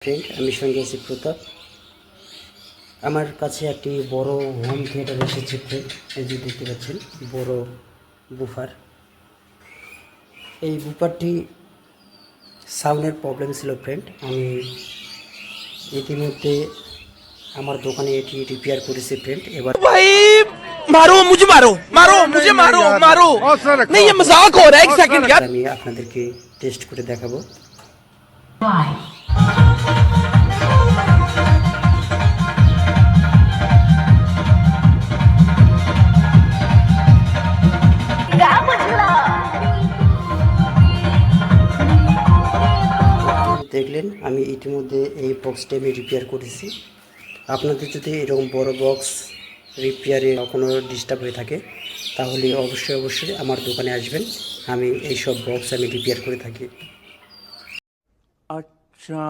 Friend, আমি সঙ্গে আছি প্রতাপ। আমার কাছে একটি বড় হোম থিয়েটার এসেছে ফ্রেন্ড। এই যে দেখতে পাচ্ছেন বড় বুফার। এই বুফারটি সাউন্ডের প্রবলেম ছিল ফ্রেন্ড। আমি ইতিমধ্যে আমার দোকানে এটি রিপেয়ার করেছি ফ্রেন্ড। এবার भाई मारो मुझे मारो मारो मुझे मारो मारो नहीं ये मजाक हो रहा है एक सेकंड यार আমি আপনাদেরকে টেস্ট করে দেখাবো। দেখলেন আমি ইতিমধ্যে এই বক্সটি আমি রিপেয়ার করেছি। আপনাদের যদি এরকম বড় বক্স রিপেয়ারে কোনো ডিস্টার্ব হয়ে থাকে তাহলে অবশ্যই আমার দোকানে আসবেন। আমি এই সব বক্স আমি রিপেয়ার করে থাকি। अच्छा